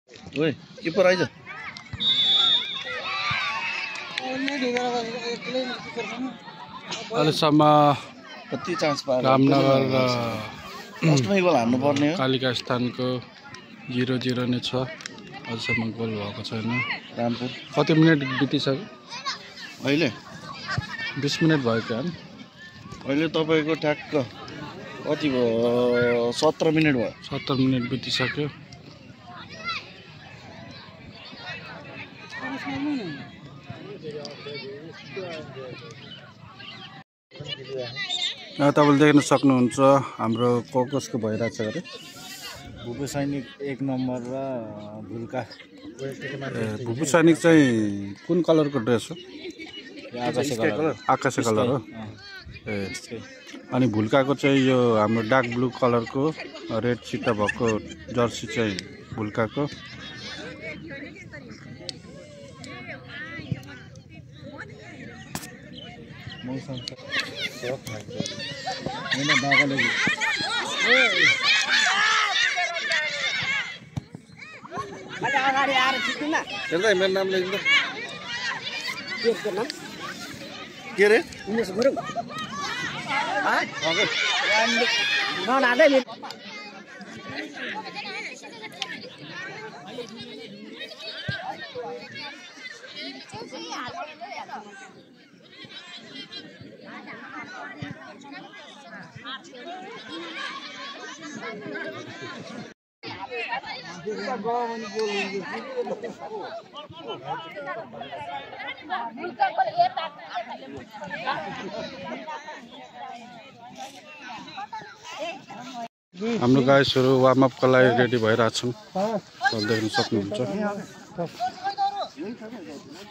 ओए किपर आइज अहिलेसम्म कति चान्स पायो रामनगर फर्स्टमै गोल हान्नु पर्ने हो कालिका स्थानको 0-0 नै छ। अहिलेसम्म गोल भएको छैन। रामपुर कति मिनेट बितिसक्यो? अहिले 20 मिनेट भयो क्या? अहिले तपाईको ठ्याक्क कति भयो 17 मिनेट भयो। 17 मिनेट बितिसक्यो। तपाईँले देख्न सक्नुहुन्छ हाम्रो कसको भइरहेछ अरे भूपू सैनिक 1 नम्बर र भुल्का। भूपू सैनिक चाहिँ कुन कलरको ड्रेस हो? आकाशे कलर हो। ए अनि भुल्काको चाहिँ यो हाम्रो डार्क ब्लू कलरको रेड चिट्टा भएको जर्सी चाहिँ भुल्काको। मेरो नाम लेख्नु के रे हाम्रो गाइसहरु वार्म अपको लागि रेडी भइरहेछन्। देख्न सक्नुहुन्छ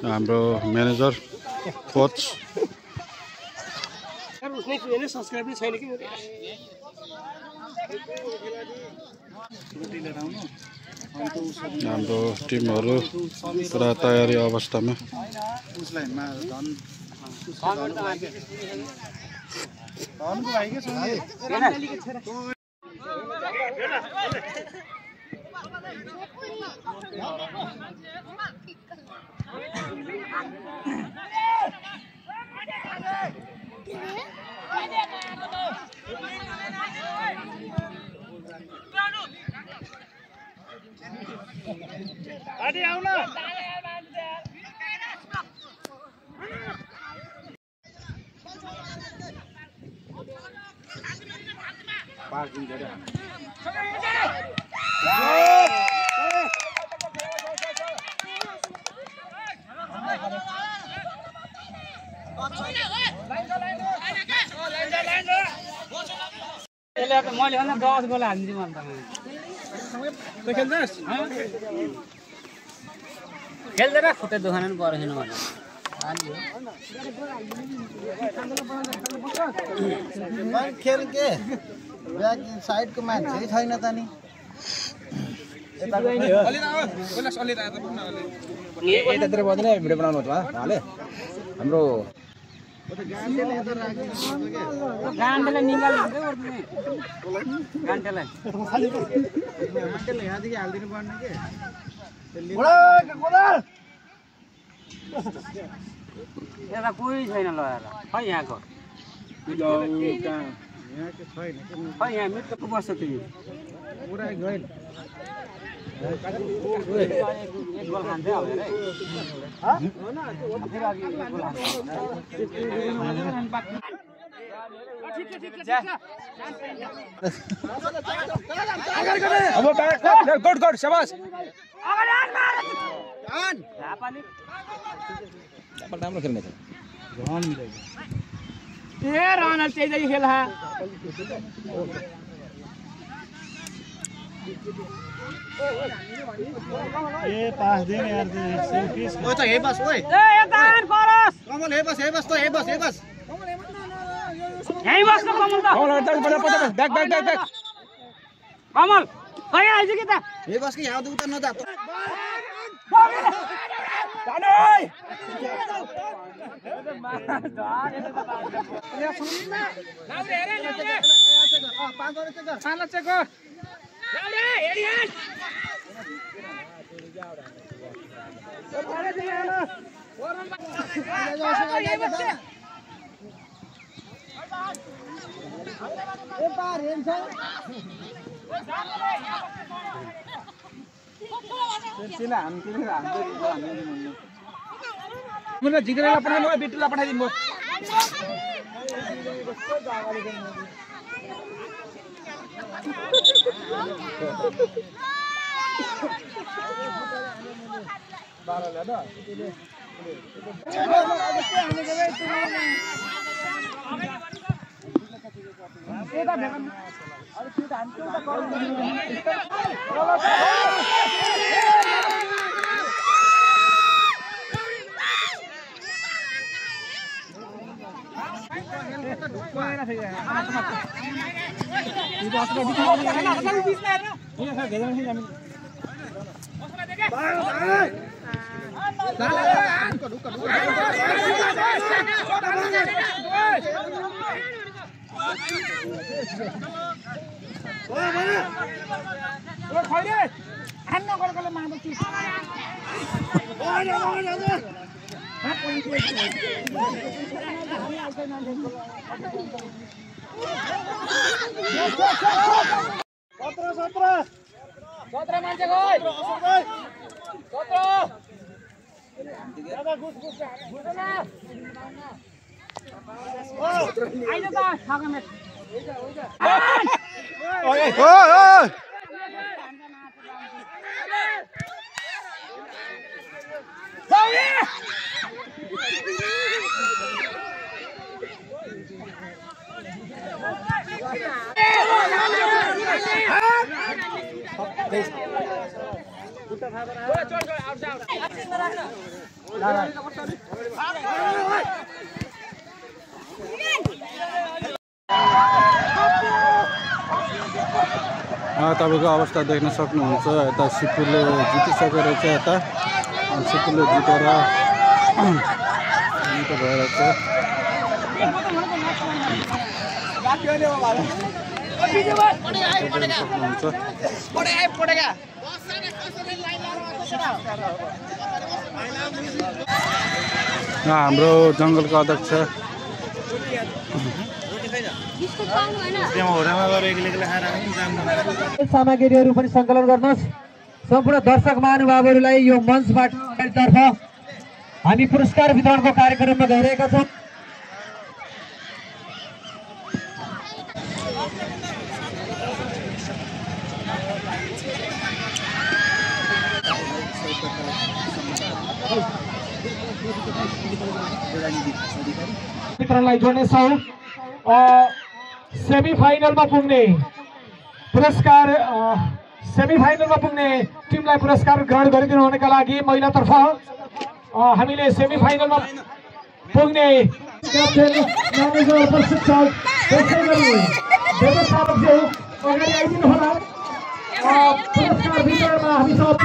हाम्रो म्यानेजर कोच हाम्रो टिमहरु पुरा तयारी अवस्थामा। मैले भन्दा 10 गोल हान्दिनु मन त खेल्दैन खुट्टा दुखाउनु नि परेन भने खेल के ब्याक साइडको मान्छे छैन त नि यतातिर बस्दैन भिडियो बनाउनु हुन्छ हाले हाम्रो गान्टेलाई निकाल्नु गान्टेलाई यहाँदेखि हालिदिनु पर्ने के यता कोही छैन लगाएर खै यहाँको खै यहाँ मिटको बस्छ तिमी पुरा गएन एक गोल खान्छ हालेर अब गुड गुड शाबाश राम्रो खेल्ने छ रानल त्यही खेल ए पास दे यार ओए त हे बस ओए ए यतान परस कमल हे बस त हे बस यही बस्नु कमल त बैक बैक बैक बैक कमल खै आइज के त हे बस के यहाँ त उता नजा मुझे जिगरेला पठाइदिनु भयो बिट्टुलाई पठाइदिनु भयो तपाईको अवस्था देख्न सक्नुहुन्छ यता सिपुले जितिसकेको रहेछ यता सिपुले जितेर भइरहेछ हाम्रो जङ्गलको अध्यक्ष सामग्रीहरू पनि सङ्कलन गर्नुहोस्। सम्पूर्ण दर्शक महानुभावहरूलाई यो मञ्चबाट तर्फ हामी पुरस्कार वितरणको कार्यक्रममा गइरहेका छौँ। वितरणलाई जोड्नेछौँ। सेमिफाइनलमा पुग्ने पुरस्कार सेमिफाइनलमा पुग्ने टिमलाई पुरस्कार ग्रहण गरिदिनु हुनका लागि महिलातर्फ हामीले सेमिफाइनलमा पुग्ने क्याप्टेन म्यानेजर प्रशिक्षक व्यवस्थापकज्यू अगाडि आइदिनु होला। पुरस्कार वितरणमा हामी सब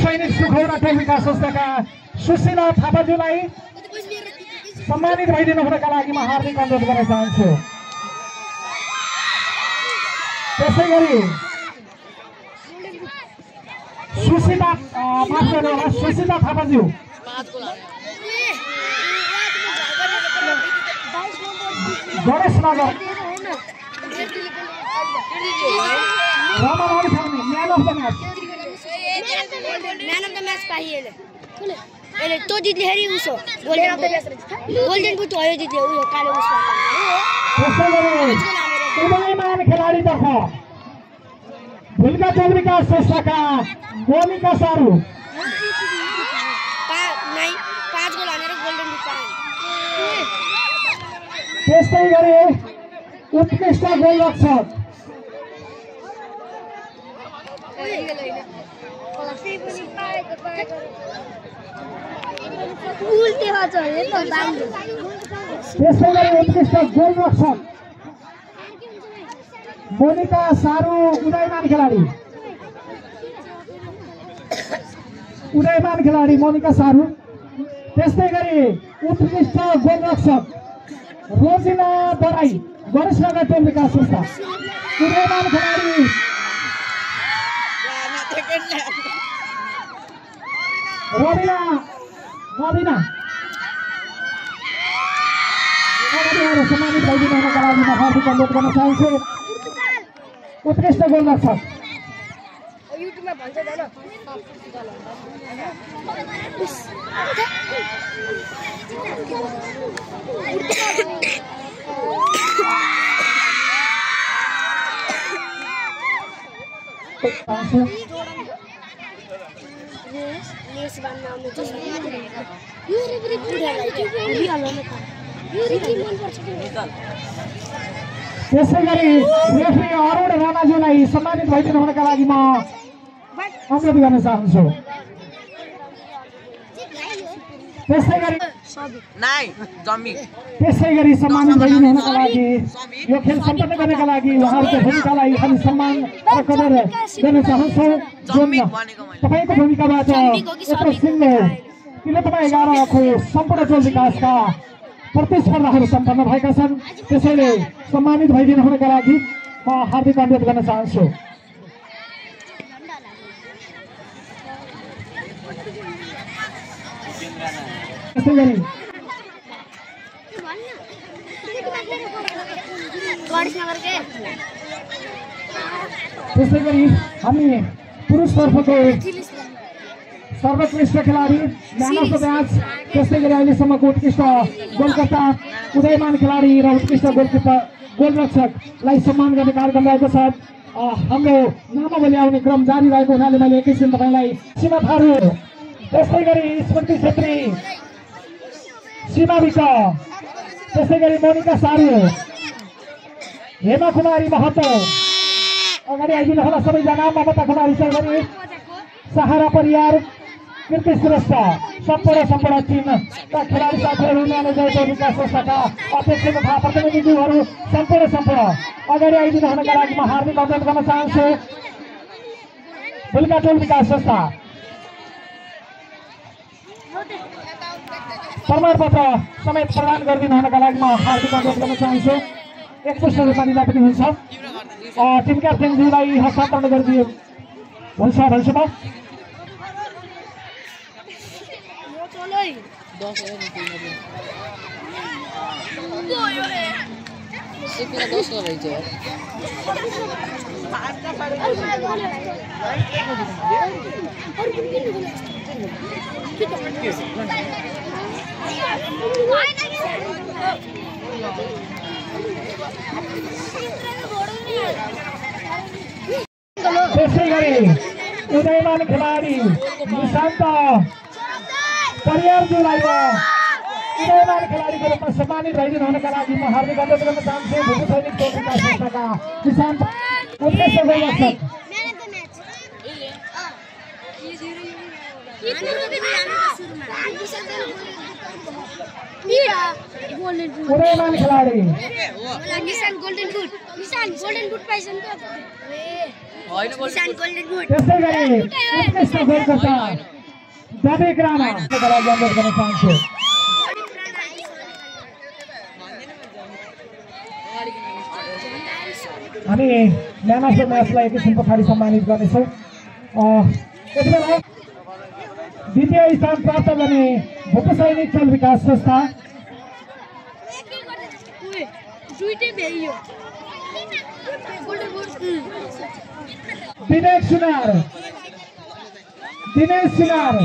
सैनिक सुखौरा विकास संस्थाका सुशीला थापाज्यूलाई सम्मानित भइदिनु हुनका लागि म हार्दिक अनुरोध गर्न चाहन्छु। त्यसै गरी सुशीला थापाज्यू गणेश नगर रामारानी फाउनी म्यान अफ द म्याच पाइएले ele to जित्दाखेरि उसो गोल्डन बुट हो जित्यो उयो कालो उसमा उदयमान खेलाडीतर्फ भुल्का जल विकास संस्थाका मोनिका सारू 5 गोल हानेर गोल्डन बुट पाए। त्यस्तै गरी उत्कृष्ट गोलरक्षक उल्टे हात हो त बाङ्गो त्यसै गरी उत्कृष्ट गोलरक्षक मोनिका सारू उदयमान खेलाडी मोनिका सारू। त्यस्तै गरी उत्कृष्ट गोलरक्षक रोजिना बराई गणेशनगर टोल विकास संस्था उदयमान खेलाडी। रबिना सम्मानित भइदिनुका लागि म हार्दिक अनुरोध गर्न चाहन्छु। उत्कृष्ट गोलरक्षक युट्युबमा भन्छ हैन लेस बान्न आउने यो रेफरी पुरालाई चाहिँ हाल्न त यो रेफरी मन पर्छ। त्यसै गरी रेफरी अरुण राणाज्यूलाई सम्मानित भइदिनु हुनका लागि म अनुरोध गर्न चाहन्छु। त्यसै गरी सम्मानित भइदिनु हुनका लागि यो खेल सम्पन्न गर्नका लागि उहाँहरूको भूमिकालाई हामी सम्मान र कदर गर्न चाहन्छौँ। जुन तपाईँको भूमिकाबाट यत्रो सिङ्गो किलोतमा 11 को सम्पूर्ण टोल विकासका प्रतिस्पर्धाहरू सम्पन्न भएका छन्। त्यसैले सम्मानित भइदिनु हुनका लागि म हार्दिक अनुरोध गर्न चाहन्छु। त्यसै गरी हामी पुरुषतर्फको सर्वोत्कृष्ट खेलाडी म्यान अफ द म्याच, त्यसै गरी अहिलेसम्मको उत्कृष्ट गोलकर्ता उदयमान खेलाडी र उत्कृष्ट गोलरक्षकलाई सम्मान गर्ने कार्यक्रम रहेको छ। हाम्रो नामावली आउने क्रम जारी रहेको हुनाले मैले एकैछिन तपाईँलाई सीमा थारू, त्यसै गरी स्मृति छेत्री, सीमा विक, त्यसै गरी मोनिका सारू, हेमा कुमारी महतो अगाडि आइदिनु होला सबैजना। ममता कुमारी चौधरी, सहारा परियार, कृति श्रेष्ठ, सम्पूर्ण टिमका खेलाडी साथीहरू, म्यानेजर टोल विकास संस्थाका अध्यक्ष तथा प्रतिनिधिज्यूहरू सम्पूर्ण अगाडि आइदिनु हुनका लागि म हार्दिक अनुरोध गर्न चाहन्छु। भुल्का टोल विकास संस्था प्रमाणपत्र समेत प्रदान गरिदिनु हुनका लागि म हार्दिक अनुरोध गर्न चाहन्छु। एकमुष्ट रूपमा दिँदा पनि हुन्छ। टिम क्याप्टेनज्यूलाई हस्तान्तरण गरिदियो हुन्छ भविष्यमा। त्यसै गरी उदयमान खेलाडी निशान्त परियारज्यूलाई उदयमान खेलाडीको रूपमा सम्मानित भइदिनु हुनका लागि म हार्दिक अनुरोध गर्न चाहन्छु। भूमि सैनिक टोल विकास संस्थाका निशान्त उत्कृष्ट गोलरक्षक उदयमान खेलाडी त्यसै गरी उत्कृष्ट गोलकर्ता दबिक राणाका लागि अनुरोध गर्न चाहन्छु। हामी म्यान अफ द म्याचलाई एकैछिन पछाडि सम्मानित गर्नेछौँ। यति बेला द्वितीय स्थान प्राप्त गर्ने भूप सैनिक टोल विकास संस्था दिनेश सुनार,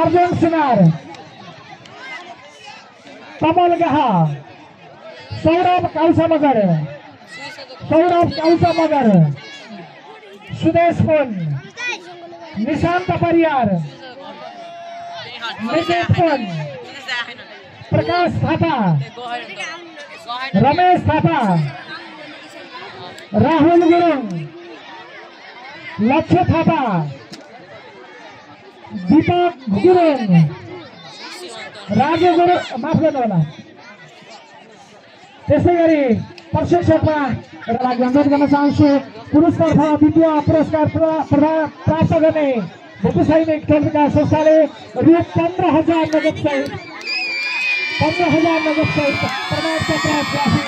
अर्जुन सुनार, कमल गाहा, सौरभ काउसा मगर, सुदेश पुन, निशान्त परियार, निकेत पुन, प्रकाश थापा, रमेश थापा, राहुल गुरुङ, लक्ष्य थापा, दीपक गुरुङ, राजु गुरुङ, माफ गर्नु होला। त्यसै गरी प्रशिक्षकमा लागि अनुरोध गर्न चाहन्छु पुरुषतर्फ द्वितीय पुरस्कार प्राप्त गर्ने भूपू सैनिक खेल विकास संस्थाले रु 15,000 नगद सहित प्रमाणपत्र ट्रफी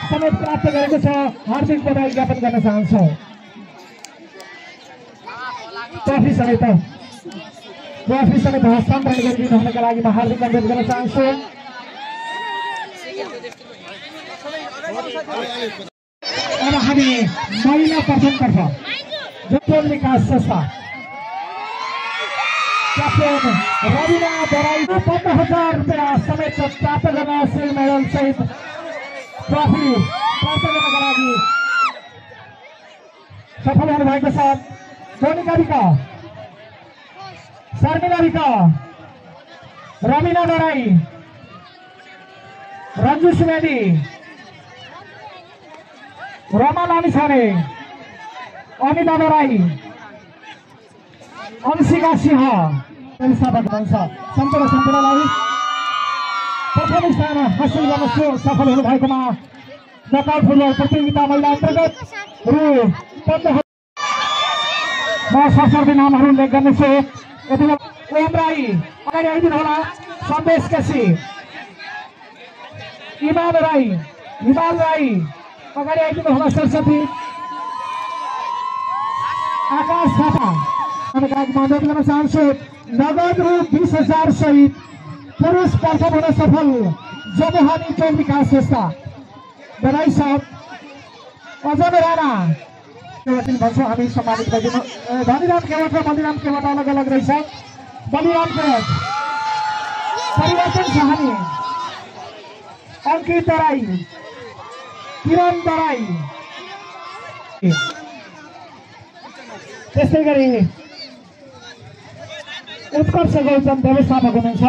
समेत प्राप्त गरेको छ। हार्दिक बधाई ज्ञापन गर्न चाहन्छौँ। ट्रफी समेत हस्तान्तरण गरिदिनु हुनका लागि म हार्दिक अनुरोध गर्न चाहन्छु। अब हामी महिला प्रथमतर्फ खेल विकास संस्था क्याप्टेन रविना बराई 15,000 रुपियाँ समेत प्राप्त गर्न सिल्भर मेडल सहित ट्रफी प्राप्त गर्नका लागि सफल हुनुभएको छ। मोनिका विक, शर्मिला विक, रविना बराई, रञ्जु सुवेदी, रमा लामिछाने, अनिता बराई, अंशिका सिंह सम्पूर्णलाई प्रथम स्थान हासिल गर्न सफल हुनुभएकोमा नकआउट फुटबल प्रतियोगिता महिला अन्तर्गत रु 15,000 म सशर्त नामहरू उल्लेख गर्नेछु। यति बेला ओम राई अगाडि आइदिनु होला, सन्देश केसी, इमाल राई अगाडि आइदिनु होला, सरस्वती, आकाश थापा अनुरोध गर्न चाहन्छु। नगद रु 20,000 सहित पुरुष प्रथम हुन सफल जमुहानी खेल विकास संस्था बधाई साहब। अजय राणा भन्छौँ हामी सम्मानित गरिदिनु। धनीराम केवट र बलिराम केवट अलग अलग रहेछ। बलिराम केवट, परिवर्तन सहानी, अंकित दराई, किरण दराई, त्यसै गरी उत्कर्ष गौतम व्यवस्थापक हुनुहुन्छ।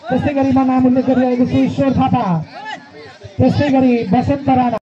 त्यसै गरी म नाम उल्लेख गरिरहेको छु ईश्वर थापा, त्यसै गरी बसन्त राणा।